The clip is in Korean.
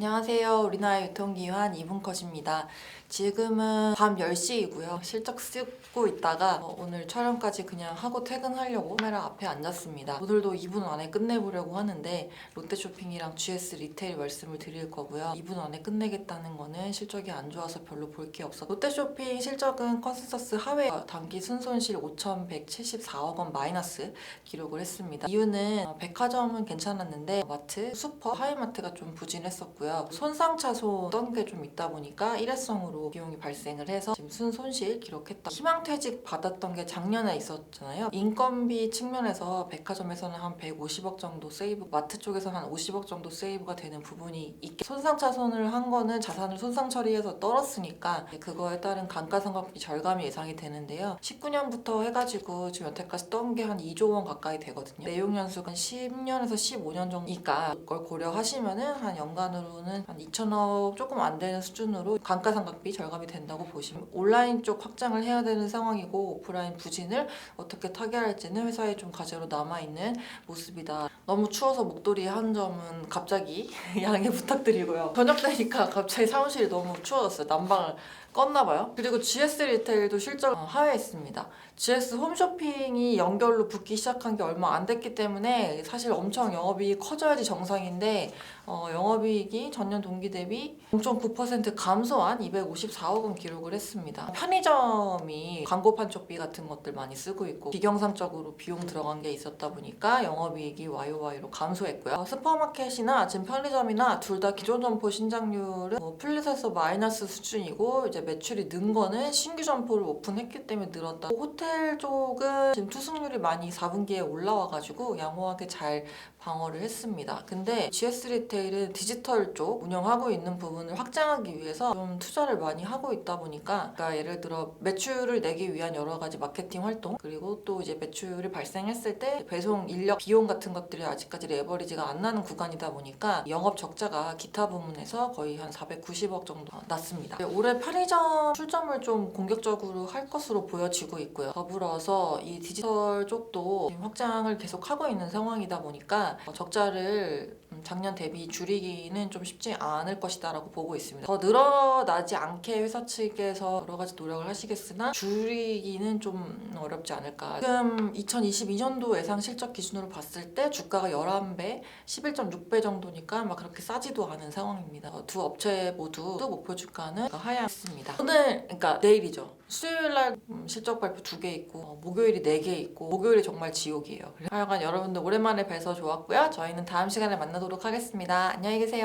안녕하세요. 우리나라 유통기한 2분 컷입니다. 지금은 밤 10시이고요. 실적 쓰고 있다가 오늘 촬영까지 그냥 하고 퇴근하려고 카메라 앞에 앉았습니다. 오늘도 2분 안에 끝내보려고 하는데 롯데쇼핑이랑 GS 리테일 말씀을 드릴 거고요. 2분 안에 끝내겠다는 거는 실적이 안 좋아서 별로 볼 게 없어. 롯데쇼핑 실적은 컨센서스 하회 단기 순손실 5,174억 원 마이너스 기록을 했습니다. 이유는 백화점은 괜찮았는데 마트, 슈퍼, 하이마트가 좀 부진했었고요. 손상차손 어떤 게 좀 있다 보니까 일회성으로 비용이 발생을 해서 지금 순손실 기록했다. 희망퇴직 받았던 게 작년에 있었잖아요. 인건비 측면에서 백화점에서는 한 150억 정도 세이브, 마트 쪽에서는 한 50억 정도 세이브가 되는 부분이 있게, 손상차손을 한 거는 자산을 손상 처리해서 떨었으니까 그거에 따른 감가상각비 절감이 예상이 되는데요. 19년부터 해가지고 지금 여태까지 떤 게 한 2조 원 가까이 되거든요. 내용 연수가 10년에서 15년 정도니까 그걸 고려하시면은 한 연간으로는 한 2천억 조금 안 되는 수준으로 감가상각비 절감이 된다고 보시면, 온라인 쪽 확장을 해야 되는 상황이고 오프라인 부진을 어떻게 타개할지는 회사에 좀 과제로 남아있는 모습이다. 너무 추워서 목도리 한 점은 갑자기 양해 부탁드리고요. 저녁 되니까 갑자기 사무실이 너무 추워졌어요. 난방을 껐나봐요. 그리고 GS 리테일도 실적 하회했습니다. GS 홈쇼핑이 연결로 붙기 시작한 게 얼마 안 됐기 때문에 사실 엄청 영업이익이 커져야지 정상인데 영업이익이 전년 동기 대비 0.9% 감소한 254억 원 기록을 했습니다. 편의점이 광고판 쪽비 같은 것들 많이 쓰고 있고 비경상적으로 비용 들어간 게 있었다 보니까 영업이익이 YOY로 감소했고요. 슈퍼마켓이나 지금 편의점이나 둘 다 기존 점포 신장률은 플랫에서 마이너스 수준이고, 이제 매출이 는 거는 신규 점포를 오픈했기 때문에 늘었다. 호텔 쪽은 지금 투숙률이 많이 4분기에 올라와가지고 양호하게 잘 방어를 했습니다. 근데 GS 리테일은 디지털 쪽 운영하고 있는 부분을 확장하기 위해서 좀 투자를 많이 하고 있다 보니까, 그러니까 예를 들어 매출을 내기 위한 여러 가지 마케팅 활동, 그리고 또 이제 매출이 발생했을 때 배송 인력 비용 같은 것들이 아직까지 레버리지가 안 나는 구간이다 보니까 영업 적자가 기타 부문에서 거의 한 490억 정도 났습니다. 올해 편의점 출점을 좀 공격적으로 할 것으로 보여지고 있고요. 더불어서 이 디지털 쪽도 지금 확장을 계속 하고 있는 상황이다 보니까 적자를 작년 대비 줄이기는 좀 쉽지 않을 것이다 라고 보고 있습니다. 더 늘어나지 않게 회사 측에서 여러 가지 노력을 하시겠으나 줄이기는 좀 어렵지 않을까. 지금 2022년도 예상 실적 기준으로 봤을 때 주가가 11배, 11.6배 정도니까 막 그렇게 싸지도 않은 상황입니다. 두 업체 모두 목표 주가는 하향했습니다. 오늘, 그러니까 내일이죠. 수요일날 실적 발표 2개 있고 목요일이 4개 있고, 목요일이 정말 지옥이에요. 하여간 여러분들 오랜만에 뵈서 좋았고요. 저희는 다음 시간에 만나도록 하겠습니다. 안녕히 계세요.